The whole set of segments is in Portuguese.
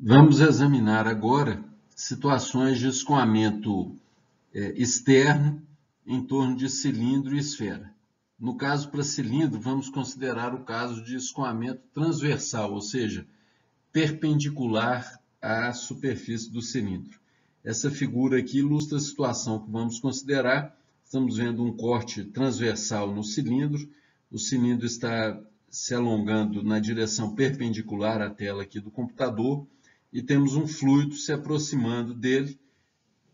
Vamos examinar agora situações de escoamento externo em torno de cilindro e esfera. No caso para cilindro, vamos considerar o caso de escoamento transversal, ou seja, perpendicular à superfície do cilindro. Essa figura aqui ilustra a situação que vamos considerar. Estamos vendo um corte transversal no cilindro. O cilindro está se alongando na direção perpendicular à tela aqui do computador e temos um fluido se aproximando dele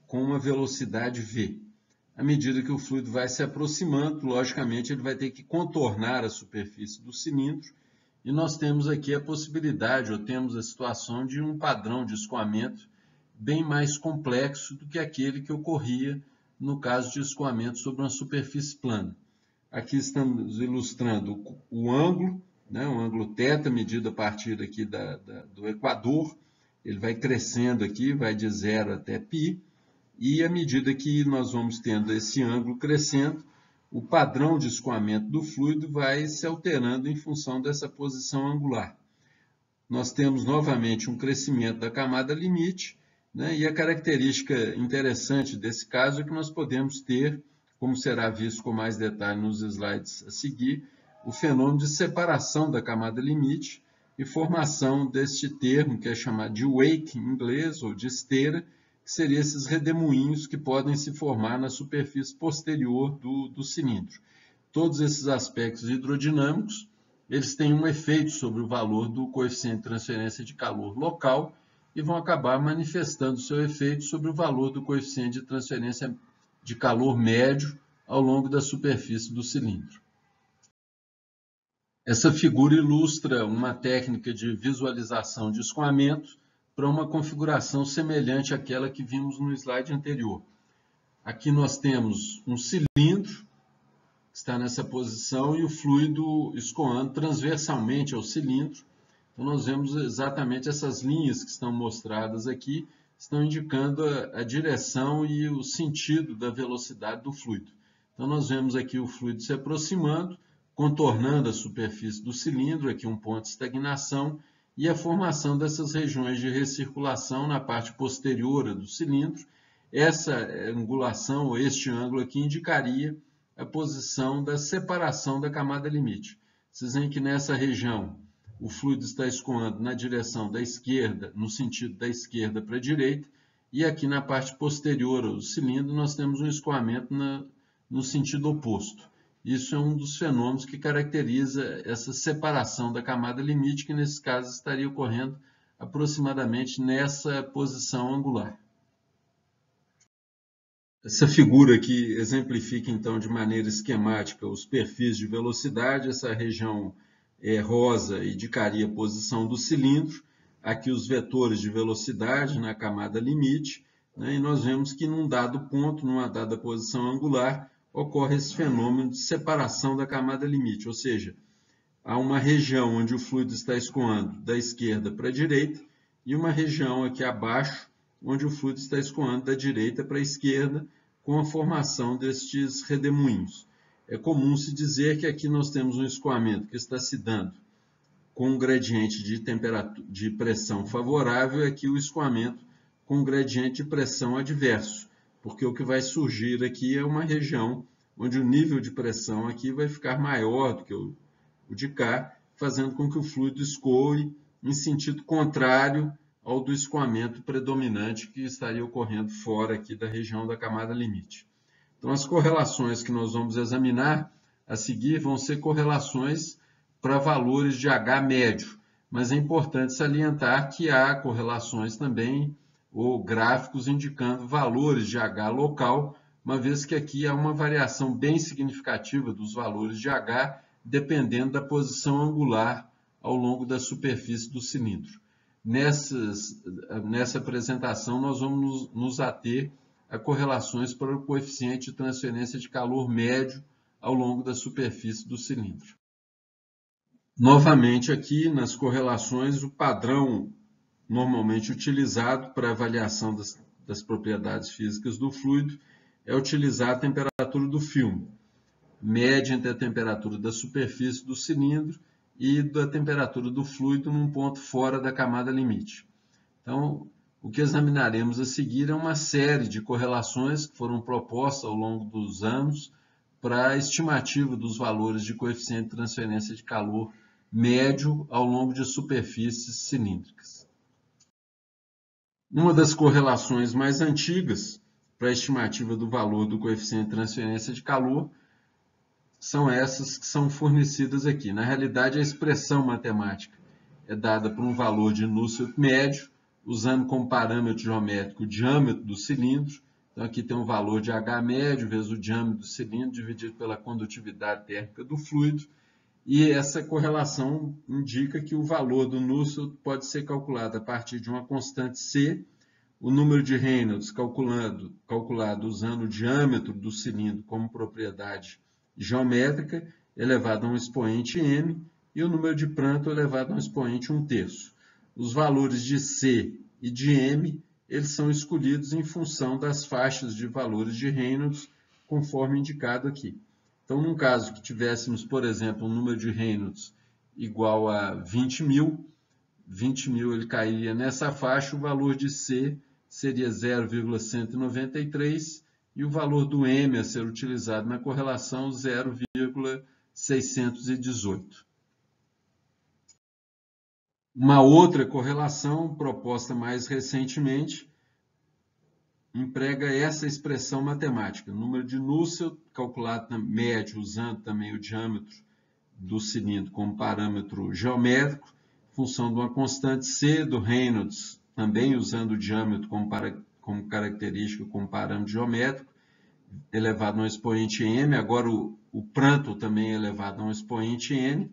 com uma velocidade v. À medida que o fluido vai se aproximando, logicamente ele vai ter que contornar a superfície do cilindro e nós temos aqui a possibilidade, ou temos a situação de um padrão de escoamento bem mais complexo do que aquele que ocorria no caso de escoamento sobre uma superfície plana. Aqui estamos ilustrando o ângulo, né, o ângulo θ medido a partir aqui do equador. Ele vai crescendo aqui, vai de 0 até π, e à medida que nós vamos tendo esse ângulo crescendo, o padrão de escoamento do fluido vai se alterando em função dessa posição angular. Nós temos novamente um crescimento da camada limite, né, e a característica interessante desse caso é que nós podemos ter, como será visto com mais detalhe nos slides a seguir, o fenômeno de separação da camada limite e formação deste termo, que é chamado de wake em inglês, ou de esteira, que seriam esses redemoinhos que podem se formar na superfície posterior do cilindro. Todos esses aspectos hidrodinâmicos, eles têm um efeito sobre o valor do coeficiente de transferência de calor local e vão acabar manifestando seu efeito sobre o valor do coeficiente de transferência de calor médio ao longo da superfície do cilindro. Essa figura ilustra uma técnica de visualização de escoamento para uma configuração semelhante àquela que vimos no slide anterior. Aqui nós temos um cilindro que está nessa posição e o fluido escoando transversalmente ao cilindro. Então nós vemos exatamente essas linhas que estão mostradas aqui, estão indicando a direção e o sentido da velocidade do fluido. Então nós vemos aqui o fluido se aproximando, contornando a superfície do cilindro, aqui um ponto de estagnação, e a formação dessas regiões de recirculação na parte posterior do cilindro. Essa angulação, ou este ângulo aqui, indicaria a posição da separação da camada limite. Vocês veem que nessa região o fluido está escoando na direção da esquerda, no sentido da esquerda para a direita, e aqui na parte posterior do cilindro nós temos um escoamento no sentido oposto. Isso é um dos fenômenos que caracteriza essa separação da camada limite, que nesse caso estaria ocorrendo aproximadamente nessa posição angular. Essa figura aqui exemplifica então de maneira esquemática os perfis de velocidade. Essa região rosa indicaria a posição do cilindro, aqui os vetores de velocidade na camada limite, né, e nós vemos que num dado ponto, numa dada posição angular, ocorre esse fenômeno de separação da camada limite, ou seja, há uma região onde o fluido está escoando da esquerda para a direita e uma região aqui abaixo onde o fluido está escoando da direita para a esquerda com a formação destes redemoinhos. É comum se dizer que aqui nós temos um escoamento que está se dando com um gradiente de pressão favorável e aqui o escoamento com um gradiente de pressão adverso, porque o que vai surgir aqui é uma região onde o nível de pressão aqui vai ficar maior do que o de cá, fazendo com que o fluido escoe em sentido contrário ao do escoamento predominante que estaria ocorrendo fora aqui da região da camada limite. Então, as correlações que nós vamos examinar a seguir vão ser correlações para valores de H médio, mas é importante salientar que há correlações também ou gráficos indicando valores de H local, uma vez que aqui há uma variação bem significativa dos valores de H, dependendo da posição angular ao longo da superfície do cilindro. Nessa apresentação, nós vamos nos ater a correlações para o coeficiente de transferência de calor médio ao longo da superfície do cilindro. Novamente aqui, nas correlações, o padrão normalmente utilizado para avaliação das propriedades físicas do fluido é utilizar a temperatura do filme, média entre a temperatura da superfície do cilindro e da temperatura do fluido num ponto fora da camada limite. Então, o que examinaremos a seguir é uma série de correlações que foram propostas ao longo dos anos para a estimativa dos valores de coeficiente de transferência de calor médio ao longo de superfícies cilíndricas. Uma das correlações mais antigas para a estimativa do valor do coeficiente de transferência de calor são essas que são fornecidas aqui. Na realidade, a expressão matemática é dada por um valor de Nusselt médio, usando como parâmetro geométrico o diâmetro do cilindro. Então, aqui tem um valor de H médio vezes o diâmetro do cilindro dividido pela condutividade térmica do fluido. E essa correlação indica que o valor do Nusselt pode ser calculado a partir de uma constante C, o número de Reynolds calculado usando o diâmetro do cilindro como propriedade geométrica, elevado a um expoente m, e o número de Prandtl elevado a um expoente 1/3. Os valores de C e de m, eles são escolhidos em função das faixas de valores de Reynolds, conforme indicado aqui. Então, num caso que tivéssemos, por exemplo, um número de Reynolds igual a 20.000, 20.000 ele cairia nessa faixa, o valor de C seria 0,193 e o valor do M a ser utilizado na correlação 0,618. Uma outra correlação proposta mais recentemente emprega essa expressão matemática, número de Nusselt calculado médio usando também o diâmetro do cilindro como parâmetro geométrico, em função de uma constante C do Reynolds, também usando o diâmetro como característica, como parâmetro geométrico, elevado a um expoente m, agora o Prandtl também é elevado a um expoente n,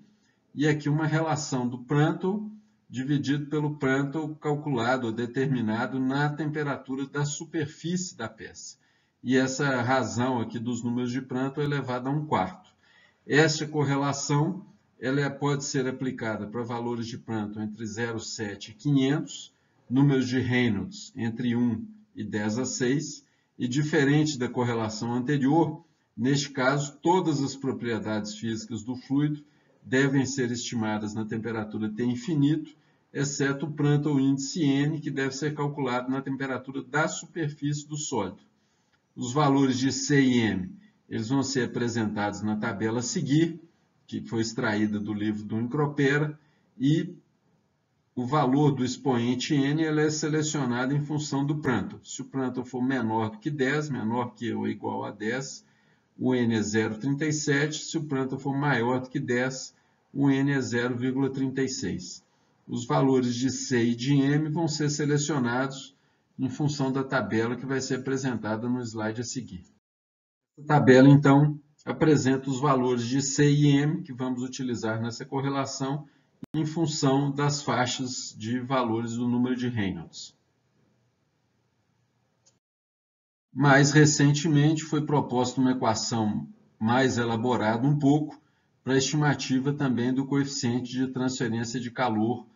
e aqui uma relação do Prandtl dividido pelo Prandtl calculado ou determinado na temperatura da superfície da peça. E essa razão aqui dos números de Prandtl é elevada a 1/4. Esta correlação ela pode ser aplicada para valores de Prandtl entre 0,7 e 500, números de Reynolds entre 1 e 10 a 6, e diferente da correlação anterior, neste caso, todas as propriedades físicas do fluido devem ser estimadas na temperatura T infinito, exceto o Prandtl índice N, que deve ser calculado na temperatura da superfície do sólido. Os valores de C e M eles vão ser apresentados na tabela a seguir, que foi extraída do livro do Incropera, e o valor do expoente N ele é selecionado em função do Prandtl. Se o Prandtl for menor do que 10, menor que ou igual a 10, o N é 0,37. Se o Prandtl for maior do que 10, o N é 0,36. Os valores de C e de M vão ser selecionados em função da tabela que vai ser apresentada no slide a seguir. A tabela, então, apresenta os valores de C e M que vamos utilizar nessa correlação em função das faixas de valores do número de Reynolds. Mais recentemente foi proposta uma equação mais elaborada um pouco para a estimativa também do coeficiente de transferência de calor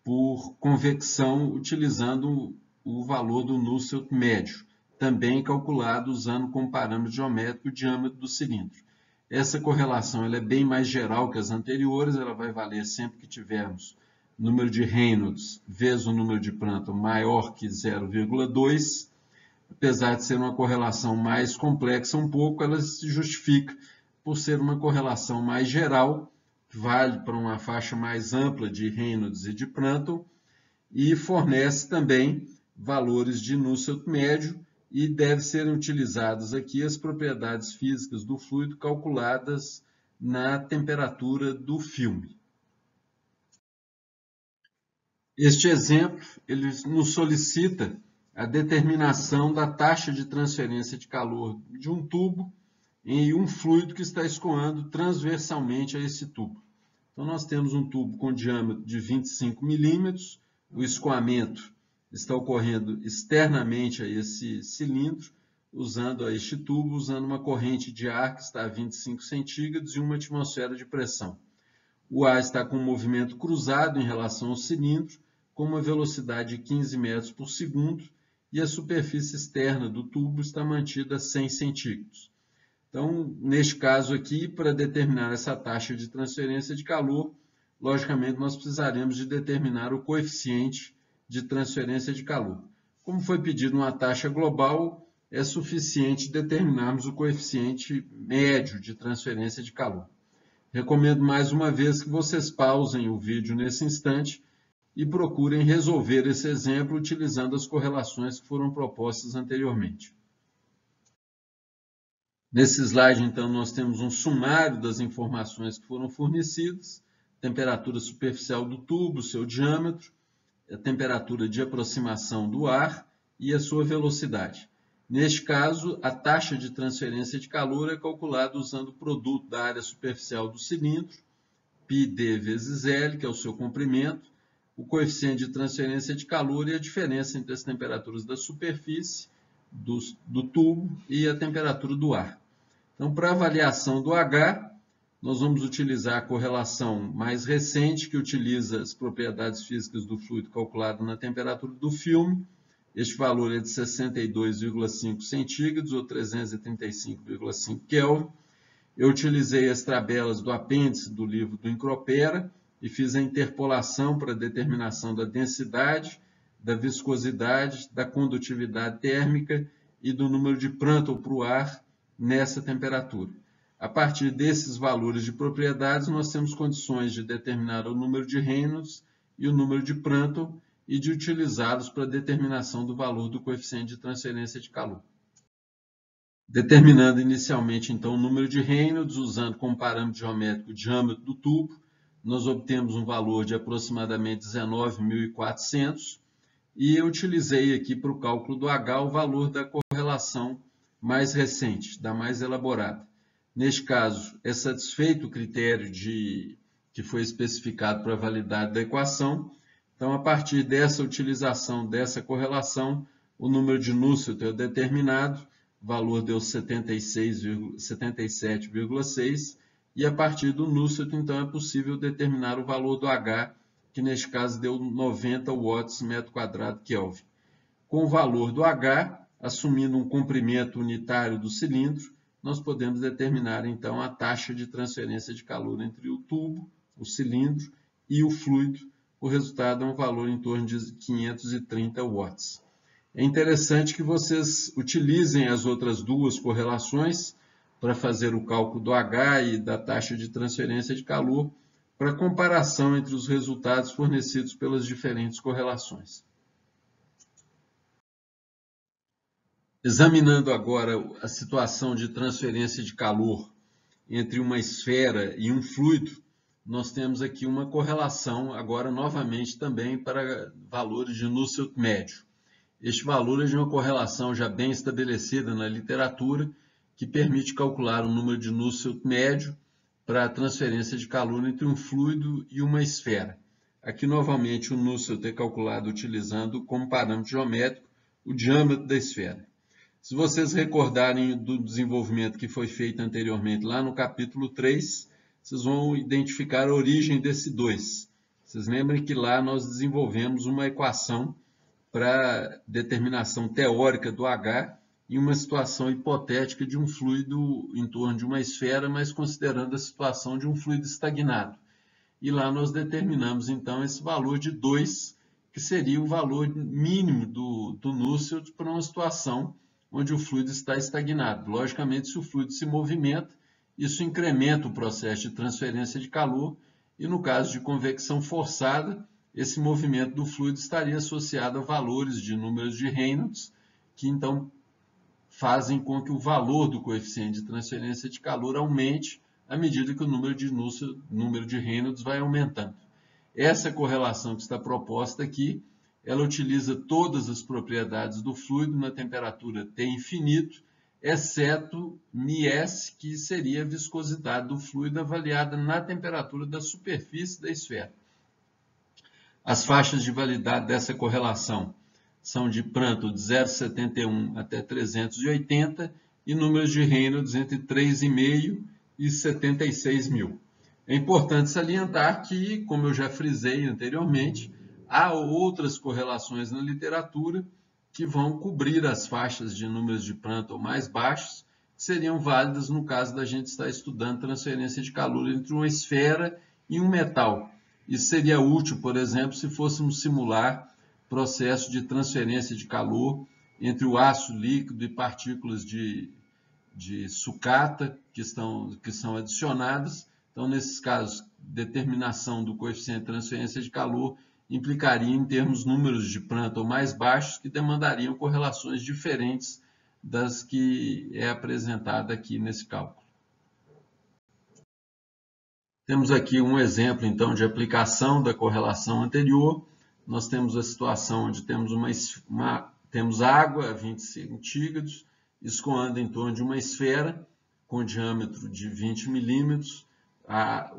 por convecção utilizando o valor do Nusselt médio, também calculado usando como parâmetro geométrico o diâmetro do cilindro. Essa correlação ela é bem mais geral que as anteriores, ela vai valer sempre que tivermos número de Reynolds vezes o número de Prandtl maior que 0,2. Apesar de ser uma correlação mais complexa um pouco, ela se justifica por ser uma correlação mais geral, que vale para uma faixa mais ampla de Reynolds e de Prandtl, e fornece também valores de Nusselt médio, e deve serem utilizadas aqui as propriedades físicas do fluido calculadas na temperatura do filme. Este exemplo ele nos solicita a determinação da taxa de transferência de calor de um tubo em um fluido que está escoando transversalmente a esse tubo. Então, nós temos um tubo com diâmetro de 25 milímetros, o escoamento está ocorrendo externamente a esse cilindro, usando este tubo, usando uma corrente de ar que está a 25 centígrados e uma atmosfera de pressão. O ar está com um movimento cruzado em relação ao cilindro, com uma velocidade de 15 metros por segundo, e a superfície externa do tubo está mantida a 100 centígrados. Então, neste caso aqui, para determinar essa taxa de transferência de calor, logicamente nós precisaremos de determinar o coeficiente de transferência de calor. Como foi pedido uma taxa global, é suficiente determinarmos o coeficiente médio de transferência de calor. Recomendo mais uma vez que vocês pausem o vídeo nesse instante e procurem resolver esse exemplo utilizando as correlações que foram propostas anteriormente. Nesse slide, então, nós temos um sumário das informações que foram fornecidas: temperatura superficial do tubo, seu diâmetro, a temperatura de aproximação do ar e a sua velocidade. Neste caso, a taxa de transferência de calor é calculada usando o produto da área superficial do cilindro, πd vezes L, que é o seu comprimento, o coeficiente de transferência de calor e a diferença entre as temperaturas da superfície, do tubo e a temperatura do ar. Então, para avaliação do H, nós vamos utilizar a correlação mais recente, que utiliza as propriedades físicas do fluido calculado na temperatura do filme. Este valor é de 62,5 centígrados, ou 335,5 Kelvin. Eu utilizei as tabelas do apêndice do livro do Incropera e fiz a interpolação para a determinação da densidade, da viscosidade, da condutividade térmica e do número de Prandtl para o ar nessa temperatura. A partir desses valores de propriedades, nós temos condições de determinar o número de Reynolds e o número de Prandtl e de utilizá-los para a determinação do valor do coeficiente de transferência de calor. Determinando inicialmente, então, o número de Reynolds, usando como parâmetro geométrico o diâmetro do tubo, nós obtemos um valor de aproximadamente 19.400 e eu utilizei aqui para o cálculo do H o valor da correlação mais recente, da mais elaborada. Neste caso, é satisfeito o critério que foi especificado para a validade da equação. Então, a partir dessa utilização dessa correlação, o número de Nusselt é determinado, o valor deu 77,6, e a partir do Nusselt, então, é possível determinar o valor do H, que neste caso deu 90 watts metro quadrado Kelvin. Com o valor do H, assumindo um comprimento unitário do cilindro, nós podemos determinar, então, a taxa de transferência de calor entre o tubo, o cilindro e o fluido. O resultado é um valor em torno de 530 watts. É interessante que vocês utilizem as outras duas correlações para fazer o cálculo do H e da taxa de transferência de calor, para comparação entre os resultados fornecidos pelas diferentes correlações. Examinando agora a situação de transferência de calor entre uma esfera e um fluido, nós temos aqui uma correlação, agora novamente também para valores de Nusselt médio. Este valor é de uma correlação já bem estabelecida na literatura, que permite calcular o número de Nusselt médio para a transferência de calor entre um fluido e uma esfera. Aqui novamente o Nusselt é calculado utilizando como parâmetro geométrico o diâmetro da esfera. Se vocês recordarem do desenvolvimento que foi feito anteriormente lá no capítulo 3, vocês vão identificar a origem desse 2. Vocês lembram que lá nós desenvolvemos uma equação para determinação teórica do H em uma situação hipotética de um fluido em torno de uma esfera, mas considerando a situação de um fluido estagnado. E lá nós determinamos então esse valor de 2, que seria o valor mínimo do Nusselt para uma situação onde o fluido está estagnado. Logicamente, se o fluido se movimenta, isso incrementa o processo de transferência de calor e, no caso de convecção forçada, esse movimento do fluido estaria associado a valores de números de Reynolds, que então fazem com que o valor do coeficiente de transferência de calor aumente à medida que o número de Reynolds vai aumentando. Essa correlação que está proposta aqui, ela utiliza todas as propriedades do fluido na temperatura T infinito, exceto μs, que seria a viscosidade do fluido avaliada na temperatura da superfície da esfera. As faixas de validade dessa correlação são de Prandtl de 0,71 até 380 e números de Reynolds entre 3,5 e 76.000. É importante salientar que, como eu já frisei anteriormente, há outras correlações na literatura que vão cobrir as faixas de números de Prandtl mais baixos, que seriam válidas no caso da gente estar estudando transferência de calor entre uma esfera e um metal. Isso seria útil, por exemplo, se fôssemos simular processo de transferência de calor entre o aço líquido e partículas de sucata que são adicionadas. Então, nesses casos, determinação do coeficiente de transferência de calor implicaria em termos números de Prandtl mais baixos, que demandariam correlações diferentes das que é apresentada aqui nesse cálculo. Temos aqui um exemplo, então, de aplicação da correlação anterior. Nós temos a situação onde temos água a 20 centígrados, escoando em torno de uma esfera com diâmetro de 20 milímetros. A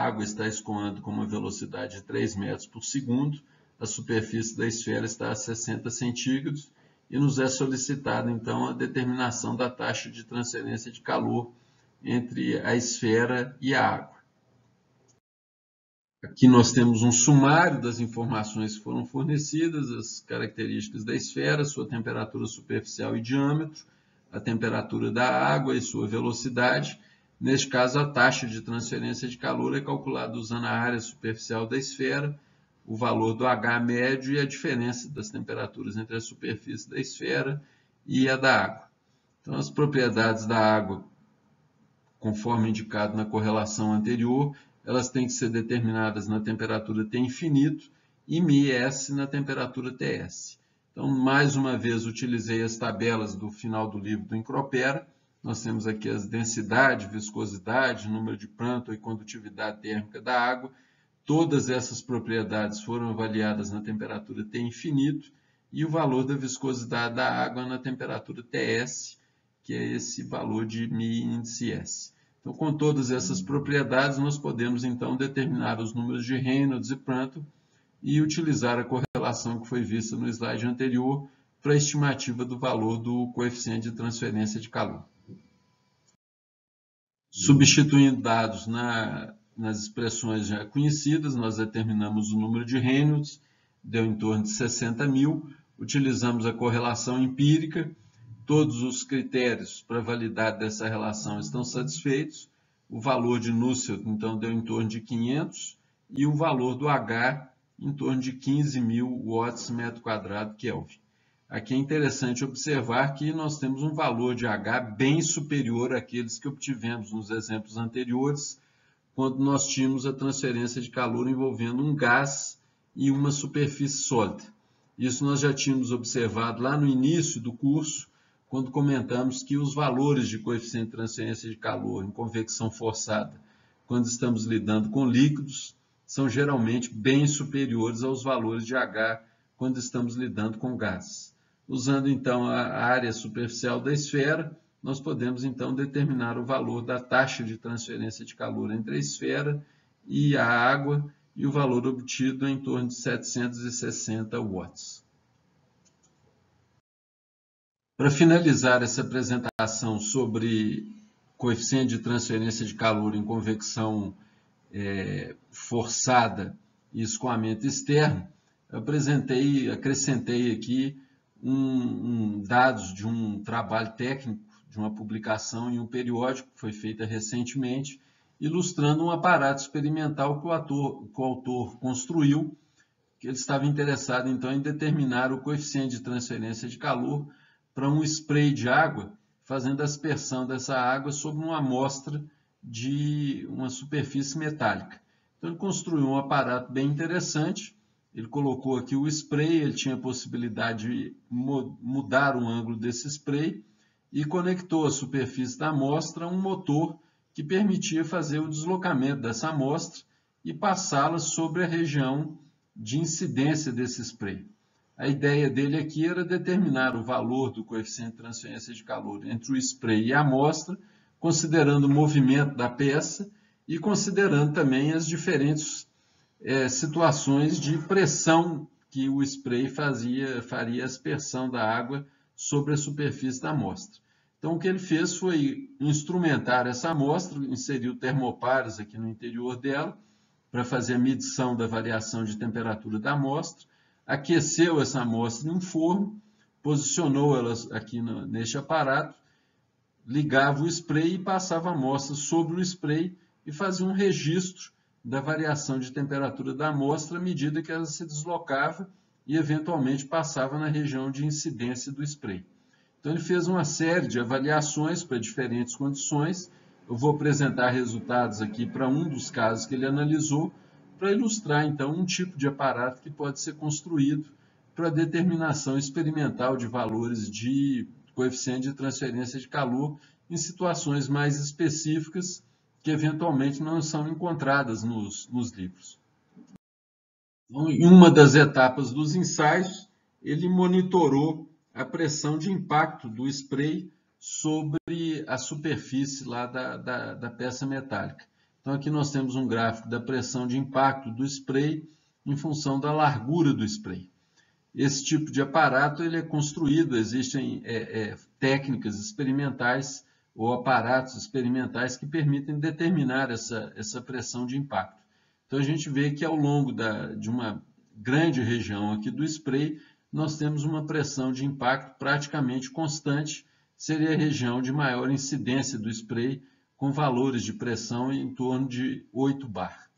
água está escoando com uma velocidade de 3 metros por segundo. A superfície da esfera está a 60 centígrados e nos é solicitada, então, a determinação da taxa de transferência de calor entre a esfera e a água. Aqui nós temos um sumário das informações que foram fornecidas, as características da esfera, sua temperatura superficial e diâmetro, a temperatura da água e sua velocidade. Neste caso, a taxa de transferência de calor é calculada usando a área superficial da esfera, o valor do H médio e a diferença das temperaturas entre a superfície da esfera e a da água. Então, as propriedades da água, conforme indicado na correlação anterior, elas têm que ser determinadas na temperatura T infinito e μS na temperatura TS. Então, mais uma vez, utilizei as tabelas do final do livro do Encropera. Nós temos aqui as densidade, viscosidade, número de Prandtl e condutividade térmica da água. Todas essas propriedades foram avaliadas na temperatura T infinito e o valor da viscosidade da água na temperatura TS, que é esse valor de μ índice S. Então, com todas essas propriedades, nós podemos, então, determinar os números de Reynolds e Prandtl e utilizar a correlação que foi vista no slide anterior para a estimativa do valor do coeficiente de transferência de calor. Substituindo dados nas expressões já conhecidas, nós determinamos o número de Reynolds, deu em torno de 60.000, utilizamos a correlação empírica. Todos os critérios para validade dessa relação estão satisfeitos. O valor de Nusselt, então, deu em torno de 500 e o valor do H em torno de 15.000 watts metro quadrado Kelvin. Aqui é interessante observar que nós temos um valor de H bem superior àqueles que obtivemos nos exemplos anteriores, quando nós tínhamos a transferência de calor envolvendo um gás e uma superfície sólida. Isso nós já tínhamos observado lá no início do curso, quando comentamos que os valores de coeficiente de transferência de calor em convecção forçada, quando estamos lidando com líquidos, são geralmente bem superiores aos valores de H quando estamos lidando com gás. Usando, então, a área superficial da esfera, nós podemos, então, determinar o valor da taxa de transferência de calor entre a esfera e a água, e o valor obtido é em torno de 760 watts. Para finalizar essa apresentação sobre coeficiente de transferência de calor em convecção forçada e escoamento externo, acrescentei aqui dados de um trabalho técnico, de uma publicação em um periódico que foi feita recentemente, ilustrando um aparato experimental que o autor construiu, que ele estava interessado então em determinar o coeficiente de transferência de calor para um spray de água, fazendo a aspersão dessa água sobre uma amostra de uma superfície metálica. Então ele construiu um aparato bem interessante, ele colocou aqui o spray, ele tinha a possibilidade de mudar o ângulo desse spray e conectou a superfície da amostra a um motor que permitia fazer o deslocamento dessa amostra e passá-la sobre a região de incidência desse spray. A ideia dele aqui era determinar o valor do coeficiente de transferência de calor entre o spray e a amostra, considerando o movimento da peça e considerando também as diferentes situações de pressão que o spray faria a aspersão da água sobre a superfície da amostra. Então, o que ele fez foi instrumentar essa amostra, inseriu termopares aqui no interior dela, para fazer a medição da variação de temperatura da amostra, aqueceu essa amostra em um forno, posicionou ela aqui neste aparato, ligava o spray e passava a amostra sobre o spray e fazia um registro da variação de temperatura da amostra à medida que ela se deslocava e eventualmente passava na região de incidência do spray. Então ele fez uma série de avaliações para diferentes condições. Eu vou apresentar resultados aqui para um dos casos que ele analisou, para ilustrar então um tipo de aparato que pode ser construído para determinação experimental de valores de coeficiente de transferência de calor em situações mais específicas que eventualmente não são encontradas nos livros. Então, em uma das etapas dos ensaios, ele monitorou a pressão de impacto do spray sobre a superfície lá da peça metálica. Então aqui nós temos um gráfico da pressão de impacto do spray em função da largura do spray. Esse tipo de aparato ele é construído, existem técnicas experimentais ou aparatos experimentais que permitem determinar essa pressão de impacto. Então a gente vê que ao longo de uma grande região aqui do spray, nós temos uma pressão de impacto praticamente constante, seria a região de maior incidência do spray, com valores de pressão em torno de 8 bar.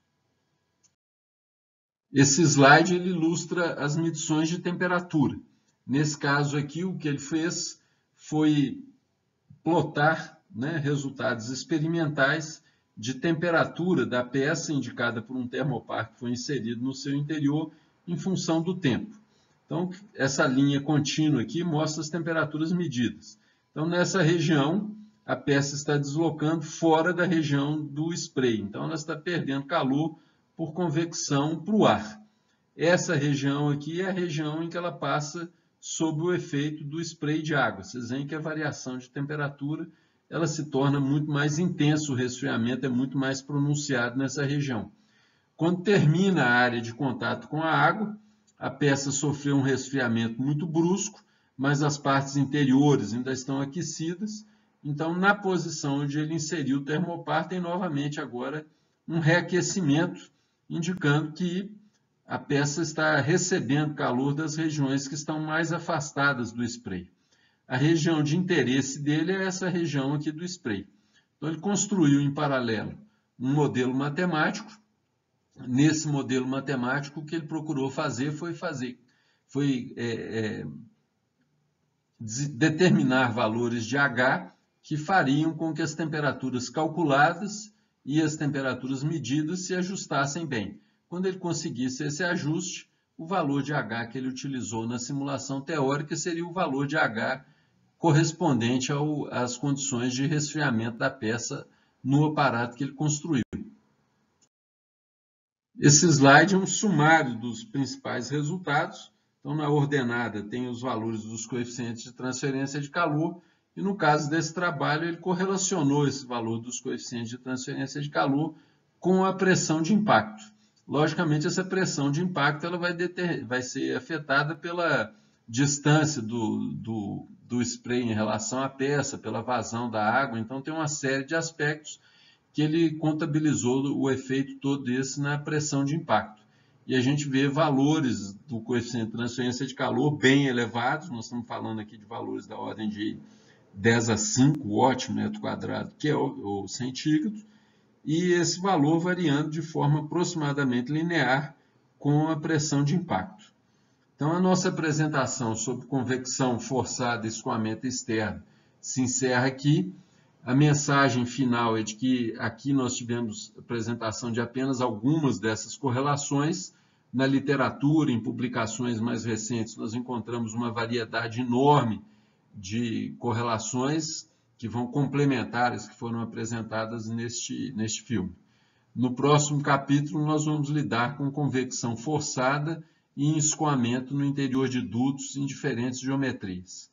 Esse slide ele ilustra as medições de temperatura. Nesse caso aqui, o que ele fez foi plotar, resultados experimentais de temperatura da peça indicada por um termopar que foi inserido no seu interior em função do tempo. Então, essa linha contínua aqui mostra as temperaturas medidas. Então, nessa região, a peça está deslocando fora da região do spray. Então, ela está perdendo calor por convecção para o ar. Essa região aqui é a região em que ela passa sob o efeito do spray de água. Vocês veem que a variação de temperatura ela se torna muito mais intensa, o resfriamento é muito mais pronunciado nessa região. Quando termina a área de contato com a água, a peça sofreu um resfriamento muito brusco, mas as partes interiores ainda estão aquecidas. Então, na posição onde ele inseriu o termopar, tem novamente agora um reaquecimento, indicando que a peça está recebendo calor das regiões que estão mais afastadas do spray. A região de interesse dele é essa região aqui do spray. Então, ele construiu em paralelo um modelo matemático. Nesse modelo matemático, o que ele procurou fazer foi determinar valores de H que fariam com que as temperaturas calculadas e as temperaturas medidas se ajustassem bem. Quando ele conseguisse esse ajuste, o valor de H que ele utilizou na simulação teórica seria o valor de H correspondente às condições de resfriamento da peça no aparato que ele construiu. Esse slide é um sumário dos principais resultados. Então, na ordenada tem os valores dos coeficientes de transferência de calor e no caso desse trabalho ele correlacionou esse valor dos coeficientes de transferência de calor com a pressão de impacto. Logicamente, essa pressão de impacto ela vai ser afetada pela distância do spray em relação à peça, pela vazão da água. Então, tem uma série de aspectos que ele contabilizou o efeito todo esse na pressão de impacto. E a gente vê valores do coeficiente de transferência de calor bem elevados. Nós estamos falando aqui de valores da ordem de 10 a 5 watt metro quadrado, que é o centígrado, e esse valor variando de forma aproximadamente linear com a pressão de impacto. Então, a nossa apresentação sobre convecção forçada e escoamento externo se encerra aqui. A mensagem final é de que aqui nós tivemos apresentação de apenas algumas dessas correlações. Na literatura, em publicações mais recentes, nós encontramos uma variedade enorme de correlações que vão complementar as que foram apresentadas neste filme. No próximo capítulo, nós vamos lidar com convecção forçada e escoamento no interior de dutos em diferentes geometrias.